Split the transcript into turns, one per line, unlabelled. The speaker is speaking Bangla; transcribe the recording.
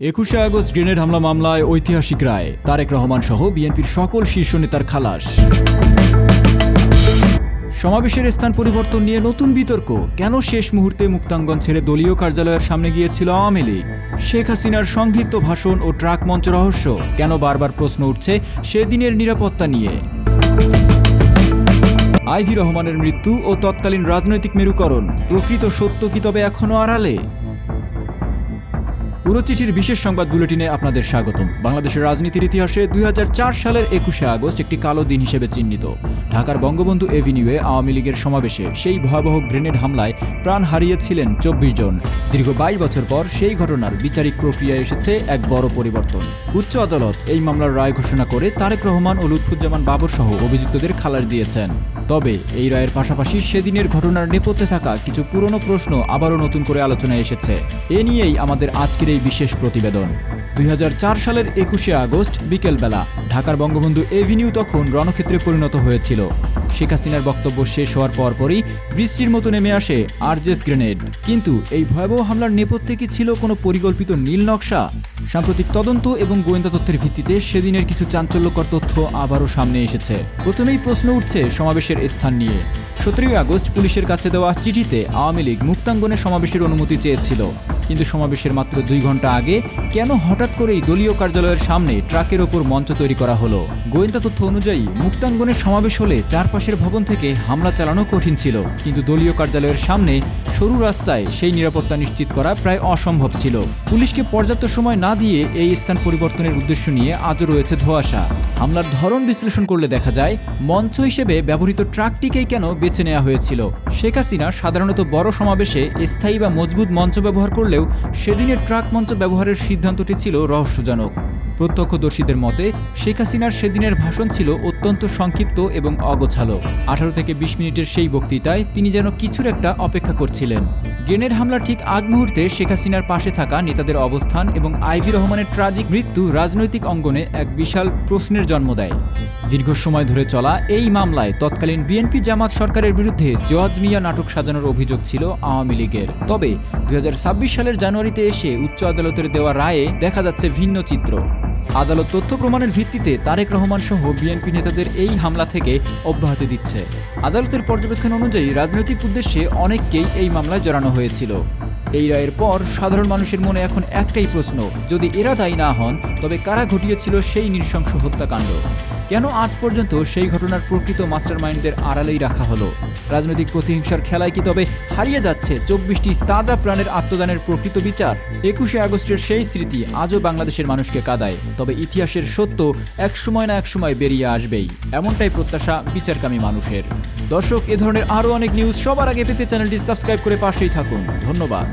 21শে আগস্ট গ্রেনেড হামলা মামলায় ঐতিহাসিক রায়, তারেক রহমান সহ বিএনপির সকল শীর্ষ নেতার খালাস। সমাবেশের স্থান পরিবর্তন নিয়ে নতুন বিতর্ক। কেন শেষ মুহূর্তে মুক্তাঙ্গন ছেড়ে দলীয় কার্যালয়ের সামনে গিয়েছিল আওয়ামী লীগ? শেখ হাসিনার সংক্ষিপ্ত ভাষণ ও ট্রাক মঞ্চ রহস্য। কেন বারবার প্রশ্ন উঠছে সেদিনের নিরাপত্তা নিয়ে? আইভি রহমানের মৃত্যু ও তৎকালীন রাজনৈতিক মেরুকরণ, প্রকৃত সত্য কি তবে এখনও আড়ালে? উড়োচিঠির বিশেষ সংবাদ বুলেটিনে আপনাদের স্বাগতম। বাংলাদেশের রাজনীতির ইতিহাসে 2004 সালের 21শে আগস্ট একটি কালো দিন হিসেবে চিহ্নিত। ঢাকার বঙ্গবন্ধু এভিনিউয়ে আওয়ামী লীগের সমাবেশে সেই ভয়াবহ গ্রেনেড হামলায় প্রাণ হারিয়েছিলেন 24 জন। দীর্ঘ 22 বছর পর সেই ঘটনার বিচারিক প্রক্রিয়ায় এসেছে এক বড় পরিবর্তন। উচ্চ আদালত এই মামলার রায় ঘোষণা করে তারেক রহমান ও লুৎফুজ্জামান বাবর সহ অভিযুক্তদের খালাস দিয়েছেন। তবে এই রায়ের পাশাপাশি সেদিনের ঘটনার নেপথ্যে থাকা কিছু পুরনো প্রশ্ন আবারও নতুন করে আলোচনায় এসেছে। এ নিয়েই আমাদের আজকের এই বিশেষ প্রতিবেদন। 2004 সালের 21শে আগস্ট বিকেলবেলা ঢাকার বঙ্গবন্ধু এভিনিউ তখন রণক্ষেত্রে পরিণত হয়েছিল। শেখ হাসিনার বক্তব্য শেষ হওয়ার পরপরই বৃষ্টির মতো নেমে আসে আরজেস গ্রেনেড। কিন্তু এই ভয়াবহ হামলার নেপথ্যে কি ছিল কোনো পরিকল্পিত নীল নকশা? সাম্প্রতিক তদন্ত এবং গোয়েন্দা তথ্যের ভিত্তিতে সেদিনের কিছু চাঞ্চল্যকর তথ্য আবারও সামনে এসেছে। প্রথমেই প্রশ্ন উঠছে সমাবেশের স্থান নিয়ে। 17 আগস্ট পুলিশের কাছে দেওয়া চিঠিতে আওয়ামী লীগ মুক্তাঙ্গনে সমাবেশের অনুমতি চেয়েছিল, কিন্তু সমাবেশের মাত্র 2 ঘন্টা আগে কেন হঠাৎ করেই দলীয় কার্যালয়ের সামনে ট্রাকের ওপর মঞ্চ তৈরি করা হলো? গোয়েন্দা তথ্য অনুযায়ী মুক্তাঙ্গনের সমাবেশ হলে চারপাশের ভবন থেকে হামলা চালানো কঠিন ছিল, কিন্তু দলীয় কার্যালয়ের সামনে সরু রাস্তায় সেই নিরাপত্তা নিশ্চিত করা প্রায় অসম্ভব ছিল। পুলিশকে পর্যাপ্ত সময় না দিয়ে এই স্থান পরিবর্তনের উদ্দেশ্য নিয়ে আজও রয়েছে ধোঁয়াশা। হামলার ধরন বিশ্লেষণ করলে দেখা যায় মঞ্চ হিসেবে ব্যবহৃত ট্রাকটিকেই কেন বেছে নেওয়া হয়েছিল। শেখ হাসিনা সাধারণত বড় সমাবেশে স্থায়ী বা মজবুত মঞ্চ ব্যবহার করলেও সেদিনের ট্রাক মঞ্চ ব্যবহারের সিদ্ধান্তটি ছিল রহস্যজনক। প্রত্যক্ষদর্শীদের মতে শেখ হাসিনার সেদিনের ভাষণ ছিল অত্যন্ত সংক্ষিপ্ত এবং অগোছালো। 18 থেকে 20 মিনিটের সেই বক্তৃতায় তিনি যেন কিছুর একটা অপেক্ষা করছিলেন। গ্রেনেড হামলার ঠিক আগ মুহূর্তে শেখ হাসিনার পাশে থাকা নেতাদের অবস্থান এবং আইভি রহমানের ট্রাজিক মৃত্যু রাজনৈতিক অঙ্গনে এক বিশাল প্রশ্নের জন্ম দেয়। দীর্ঘ সময় ধরে চলা এই মামলায় তৎকালীন বিএনপি জামাত সরকারের বিরুদ্ধে জজ মিয়া নাটক সাজানোর অভিযোগ ছিল আওয়ামী লীগের। তবে 2026 সালের জানুয়ারিতে এসে উচ্চ আদালতের দেওয়া রায়ে দেখা যাচ্ছে ভিন্ন চিত্র। আদালত তথ্য প্রমাণের ভিত্তিতে তারেক রহমান সহ বিএনপি নেতাদের এই হামলা থেকে অব্যাহতি দিচ্ছে। আদালতের পর্যবেক্ষণ অনুযায়ী রাজনৈতিক উদ্দেশ্যে অনেককেই এই মামলায় জড়ানো হয়েছিল। এই রায়ের পর সাধারণ মানুষের মনে এখন একটাই প্রশ্ন, যদি এরা দায়ী না হন তবে কারা ঘটিয়েছিল সেই নৃশংস হত্যাকাণ্ড? কেন আজ পর্যন্ত সেই ঘটনার প্রকৃত মাস্টারমাইন্ডদের আড়ালেই রাখা হলো? রাজনৈতিক প্রতিহিংসার খেলায় কি তবে হারিয়ে যাচ্ছে 24টি তাজা প্রাণের আত্মদানের প্রকৃত বিচার? 21শে আগস্টের সেই স্মৃতি আজও বাংলাদেশের মানুষকে কাঁদায়। তবে ইতিহাসের সত্য একসময় না একসময় বেরিয়ে আসবেই, এমনটাই প্রত্যাশা বিচারকামী মানুষের। দর্শক, এ ধরনের আরও অনেক নিউজ সবার আগে পেতে চ্যানেলটি সাবস্ক্রাইব করে পাশেই থাকুন। ধন্যবাদ।